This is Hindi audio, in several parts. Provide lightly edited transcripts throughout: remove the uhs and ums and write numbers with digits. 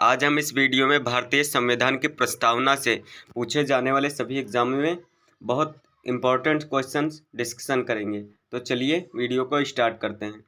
आज हम इस वीडियो में भारतीय संविधान की प्रस्तावना से पूछे जाने वाले सभी एग्जाम में बहुत इंपॉर्टेंट क्वेश्चंस डिस्कशन करेंगे। तो चलिए वीडियो को स्टार्ट करते हैं।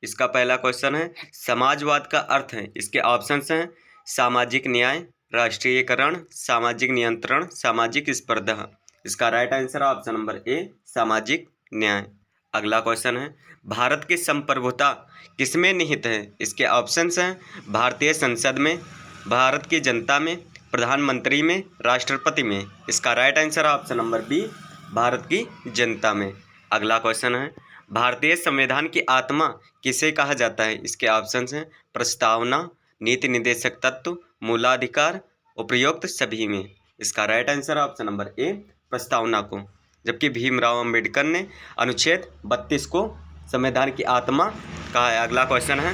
इसका पहला क्वेश्चन है, समाजवाद का अर्थ है। इसके ऑप्शंस हैं सामाजिक न्याय, राष्ट्रीयकरण, सामाजिक नियंत्रण, सामाजिक स्पर्धा। इसका राइट आंसर ऑप्शन नंबर ए, सामाजिक न्याय। अगला क्वेश्चन है, भारत की संप्रभुता किसमें निहित है। इसके ऑप्शंस हैं भारतीय संसद में, भारत की जनता में, प्रधानमंत्री में, राष्ट्रपति में। इसका right answer option number B, Bharat की जनता में। अगला क्वेश्चन है, भारतीय संविधान की आत्मा किसे कहा जाता है। इसके ऑप्शंस हैं प्रस्तावना, नीति निर्देशक तत्व, मूलाधिकार, उपयुक्त सभी में। इसका राइट आंसर ऑप्शन नंबर ए, प्रस्तावना को। जबकि भीमराव अंबेडकर ने अनुच्छेद 32 को संविधान की आत्मा कहा है। अगला क्वेश्चन है,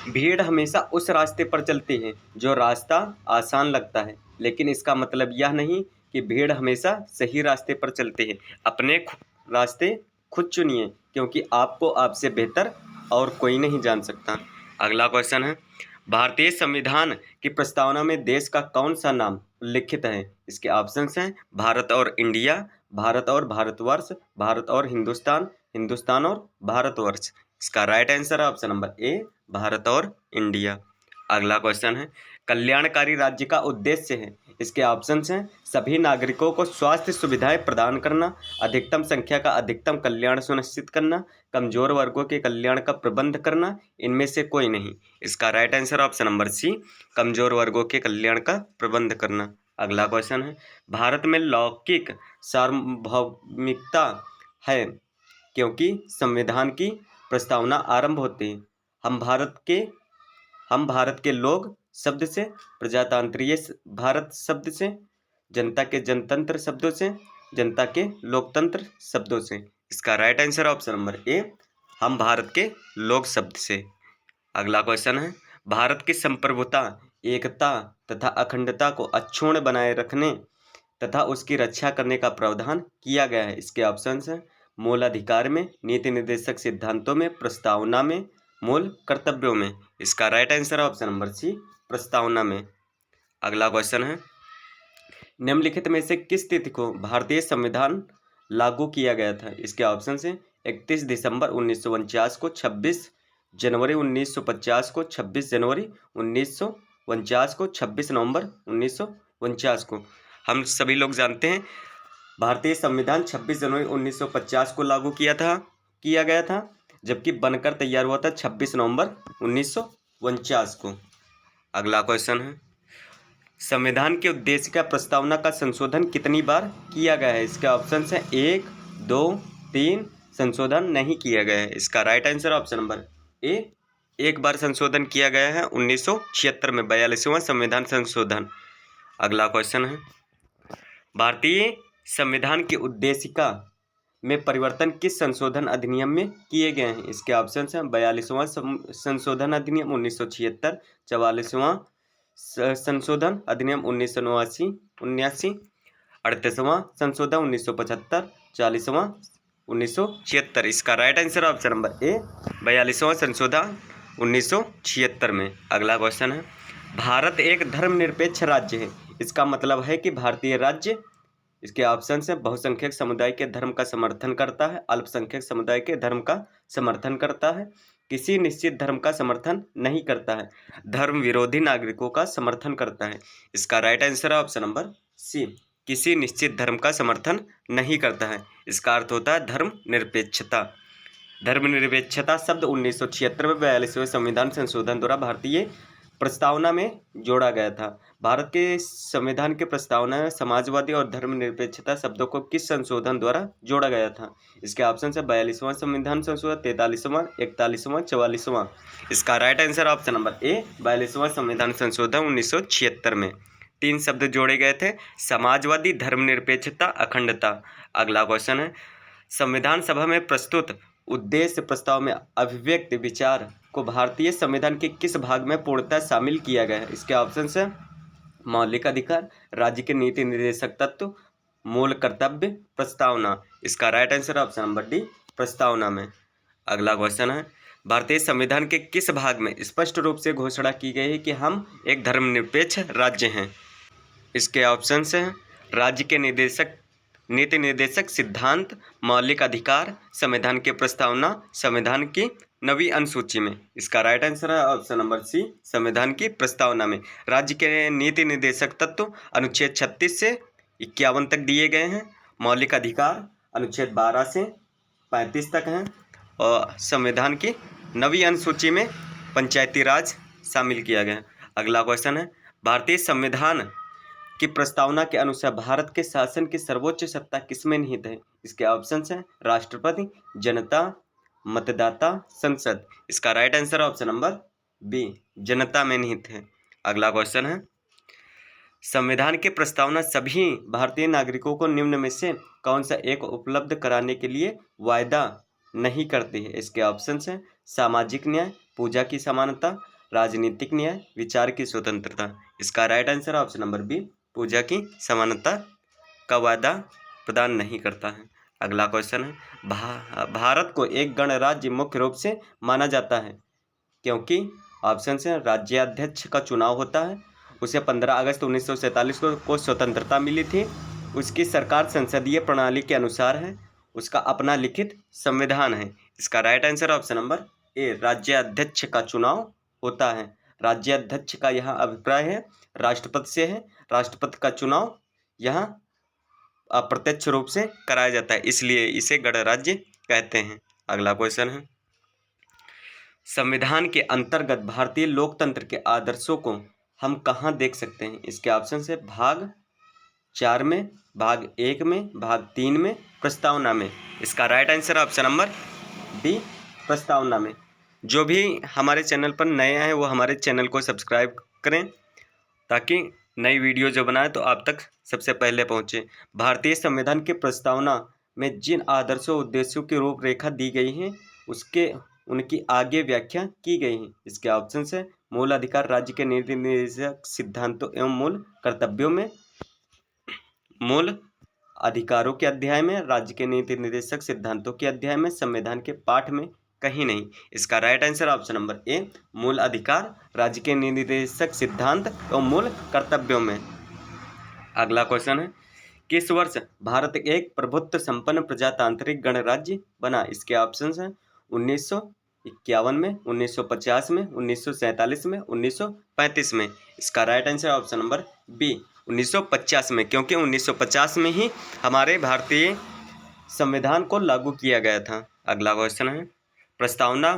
भीड़ हमेशा उस रास्ते पर चलती है जो रास्ता आसान लगता है, लेकिन इसका मतलब यह नहीं कि भीड़ हमेशा सही रास्ते पर चलती है। अपने रास्ते खुद चुनिए, क्योंकि आपको आपसे बेहतर और कोई नहीं जान सकता। अगला क्वेश्चन है, भारतीय संविधान की प्रस्तावना में देश का कौन सा नाम उल्लिखित है। इसके ऑप्शंस हैं भारत और इंडिया, भारत और भारतवर्ष, भारत और हिंदुस्तान, हिंदुस्तान और भारतवर्ष। इसका राइट आंसर ऑप्शन नंबर ए, भारत और इंडिया। अगला क्वेश्चन है, कल्याणकारी राज्य का उद्देश्य है। इसके ऑप्शंस हैं सभी नागरिकों को स्वास्थ्य सुविधाएं प्रदान करना, अधिकतम संख्या का अधिकतम कल्याण सुनिश्चित करना, कमजोर वर्गों के कल्याण का प्रबंध करना, इनमें से कोई नहीं। इसका right answer option number C, कमजोर वर्गों के कल्याण का प्रबंध करना। अगला क्वेश्चन है, भारत में लौकिक सार्वभौमिकता है क्योंकि संविधान की प्रस्तावना आरंभ होती है हम भारत के लोग शब्द से, प्रजातांत्रिक भारत शब्द से, जनता के जनतंत्र शब्दों से, जनता के लोकतंत्र शब्दों से। इसका राइट आंसर ऑप्शन नंबर ए, हम भारत के लोग शब्द से। अगला क्वेश्चन है, भारत की संप्रभुता, एकता तथा अखंडता को अक्षुण्ण बनाए रखने तथा उसकी रक्षा करने का प्रावधान किया गया है। इसके ऑप्शंस हैं मूल अधिकार में, नीति निर्देशक सिद्धांतों में, प्रस्तावना में, मूल कर्तव्यों में। इसका right answer option number C, प्रस्तावना में। अगला क्वेश्चन है, निम्नलिखित में से किस तिथि को भारतीय संविधान लागू किया गया था। इसके ऑप्शन हैं 31 दिसंबर 1949 को, 26 जनवरी 1950 को, 26 जनवरी 1949 को, 26 नवंबर 1949 को। हम सभी लोग जानते हैं भारतीय संविधान 26 जनवरी 1950 को लागू किया गया था, जबकि बनकर तैयार हुआ था 26 नवंबर 1949 को। अगला क्वेश्चन है, संविधान के उद्देश्य का प्रस्तावना का संशोधन कितनी बार किया गया है। इसके ऑप्शन हैं 1, 2, 3, संशोधन नहीं किया गया है। इसका राइट आंसर ऑप्शन नंबर ए, एक बार संशोधन किया गया है 1976 में, 42वां संविधान संशोधन। अगला क्वेश्चन है, भारतीय संविधान की उद्देशिका में परिवर्तन किस संशोधन अधिनियम में किए गए हैं। इसके ऑप्शन हैं 42वां संशोधन अधिनियम 1976, 44वां संशोधन अधिनियम 1979, 38वां संशोधन 1975, 40वां 1976। इसका right answer option number A, 42वां संशोधन 1976 में। अगला क्वेश्चन है, भारत एक धर्मनिरपेक्ष राज्य है। इसका मतलब है कि भारतीय राज्य, इसके ऑप्शन है बहुसंख्यक समुदाय के धर्म का समर्थन करता है, अल्पसंख्यक समुदाय के धर्म का समर्थन करता है, किसी निश्चित धर्म का समर्थन नहीं करता है, धर्म विरोधी नागरिकों का समर्थन करता है। इसका राइट आंसर है ऑप्शन नंबर सी, किसी निश्चित धर्म का समर्थन नहीं करता है। इसका अर्थ होता है धर्म निरपेक्षता। धर्मनिरपेक्षता शब्द 1976 में 42वें संविधान संशोधन द्वारा भारतीय प्रस्तावना में जोड़ा गया था। भारत के संविधान के प्रस्तावना में समाजवादी और धर्मनिरपेक्षता शब्दों को किस संशोधन द्वारा जोड़ा गया था। इसके ऑप्शन है 42वां संविधान संशोधन, 43वां, 41वां, 44वां। इसका right answer option number A, 42वां संविधान संशोधन 1976 में 3 शब्द जोड़े गए थे, समाजवादी, धर्मनिरपेक्षता, अखंडता। अगला क्वेश्चन है, संविधान सभा में प्रस्तुत उद्देश्य प्रस्ताव में अभिव्यक्त विचार को भारतीय संविधान के किस भाग में पूर्णतः शामिल किया गया है। इसके ऑप्शन है मौलिक अधिकार, राज्य के नीति निर्देशक तत्व, मूल कर्तव्य, प्रस्तावना। इसका right answer option number D, प्रस्तावना में। अगला क्वेश्चन है, भारतीय संविधान के किस भाग में स्पष्ट रूप से घोषणा की गई है कि हम एक धर्मनिरपेक्ष राज्य हैं? इसके ऑप्शंस हैं राज्य के नीति निर्देशक सिद्धांत, मौलिक अधिकार, संविधान की प्रस्तावना, संविधान की नवी अनुसूची में। इसका राइट आंसर है ऑप्शन नंबर सी, संविधान की प्रस्तावना में। राज्य के नीति निर्देशक तत्व अनुच्छेद 36 से 51 तक दिए गए हैं। मौलिक अधिकार अनुच्छेद 12 से 35 तक हैं और संविधान की नवी अनुसूची में पंचायती राज शामिल किया गया है। अगला क्वेश्चन है भारतीय संविधान की प्रस्तावना के अनुसार भारत के शासन की सर्वोच्च सत्ता किसमें निहित है? इसके ऑप्शंस हैं राष्ट्रपति, जनता, मतदाता, संसद। इसका right answer option number B, जनता में निहित है। अगला क्वेश्चन है संविधान की प्रस्तावना सभी भारतीय नागरिकों को निम्न में से कौन सा एक उपलब्ध कराने के लिए वायदा नहीं करती है? इसके ऑप्शंस हैं सामाजिक न्याय, पूजा की समानता, राजनीतिक न्याय, विचार की स्वतंत्रता। इसका right answer option number B, पूजा की समानता का वायदा प्रदान नहीं करता है। अगला क्वेश्चन है भारत को एक गणराज्य मुख्य रूप से माना जाता है क्योंकि ऑप्शन है राज्याध्यक्ष का चुनाव होता है, उसे 15 अगस्त 1947 को स्वतंत्रता मिली थी, उसकी सरकार संसदीय प्रणाली के अनुसार है, उसका अपना लिखित संविधान है। इसका right answer option number A, राज्याध्यक्ष का चुनाव होता है। राज्याध्यक्ष का यहाँ अभिप्राय है राष्ट्रपति से है। राष्ट्रपति का चुनाव यहाँ अप्रत्यक्ष रूप से कराया जाता है, इसलिए इसे गणराज्य कहते हैं। अगला क्वेश्चन है संविधान के अंतर्गत भारतीय लोकतंत्र के आदर्शों को हम कहाँ देख सकते हैं? इसके ऑप्शन है भाग 4 में, भाग 1 में, भाग 3 में, प्रस्तावना में। इसका right answer option number B, प्रस्तावना में। जो भी हमारे चैनल पर नए आए हैं वो हमारे चैनल को सब्सक्राइब करें ताकि नई वीडियो जो बनाए तो आप तक सबसे पहले पहुंचे। भारतीय संविधान की प्रस्तावना में जिन आदर्शों उद्देश्यों की रूपरेखा दी गई है उनकी आगे व्याख्या की गई है। इसके ऑप्शन है मूल अधिकार राज्य के नीति निर्देशक सिद्धांतों एवं मूल कर्तव्यों में, मूल अधिकारों के अध्याय में, राज्य के नीति निर्देशक सिद्धांतों के अध्याय में, संविधान के पाठ में कहीं नहीं। इसका राइट आंसर ऑप्शन नंबर ए, मूल अधिकार राज्य के निर्देशक सिद्धांत और मूल कर्तव्यों में। अगला क्वेश्चन है किस वर्ष भारत एक प्रभुत्व संपन्न प्रजातांत्रिक गणराज्य बना? इसके ऑप्शन हैं 1951 में, 1950 में, 1947 में, 1935 में। इसका right answer option number B, 1950 में, क्योंकि 1950 में ही हमारे भारतीय संविधान को लागू किया गया था। अगला क्वेश्चन है प्रस्तावना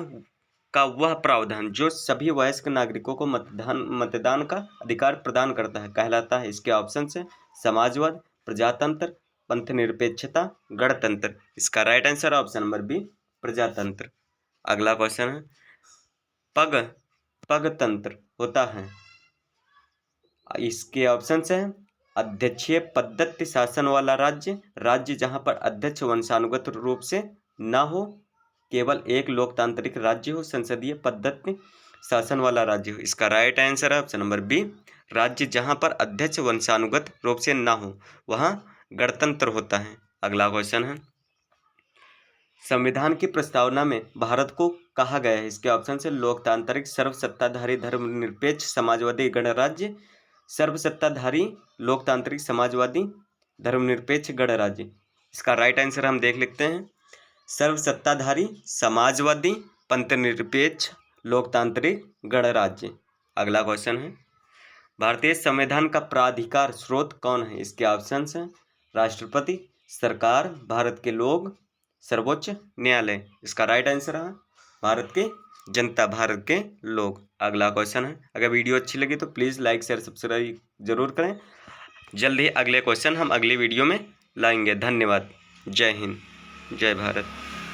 का वह प्रावधान जो सभी वयस्क नागरिकों को मतदान का अधिकार प्रदान करता है कहलाता है? इसके ऑप्शन है समाजवाद, प्रजातंत्र, पंथ निरपेक्षता, गणतंत्र। इसका right answer option number B, प्रजातंत्र। अगला क्वेश्चन है पगतंत्र होता है? इसके ऑप्शन है अध्यक्षीय पद्धति शासन वाला राज्य जहां पर अध्यक्ष वंशानुगत रूप से न हो, केवल एक लोकतांत्रिक राज्य हो, संसदीय पद्धति शासन वाला राज्य हो। इसका राइट आंसर है ऑप्शन नंबर बी, राज्य जहां पर अध्यक्ष वंशानुगत रूप से ना हो वहां गणतंत्र होता है। अगला क्वेश्चन है संविधान की प्रस्तावना में भारत को कहा गया है? इसके ऑप्शन है लोकतांत्रिक सर्वसत्ताधारी धर्मनिरपेक्ष समाजवादी गणराज्य, सर्वसत्ताधारी लोकतांत्रिक समाजवादी धर्मनिरपेक्ष गणराज्य। इसका राइट आंसर हम देख लेते हैं सर्वसत्ताधारी समाजवादी पंथनिरपेक्ष लोकतांत्रिक गणराज्य। अगला क्वेश्चन है भारतीय संविधान का प्राधिकार स्रोत कौन है? इसके ऑप्शंस हैं राष्ट्रपति, सरकार, भारत के लोग, सर्वोच्च न्यायालय। इसका राइट आंसर है भारत के जनता, भारत के लोग। अगला क्वेश्चन है अगर वीडियो अच्छी लगी तो प्लीज़ लाइक शेयर सब्सक्राइब जरूर करें। जल्द ही अगले क्वेश्चन हम अगली वीडियो में लाएंगे। धन्यवाद। जय हिंद, जय भारत।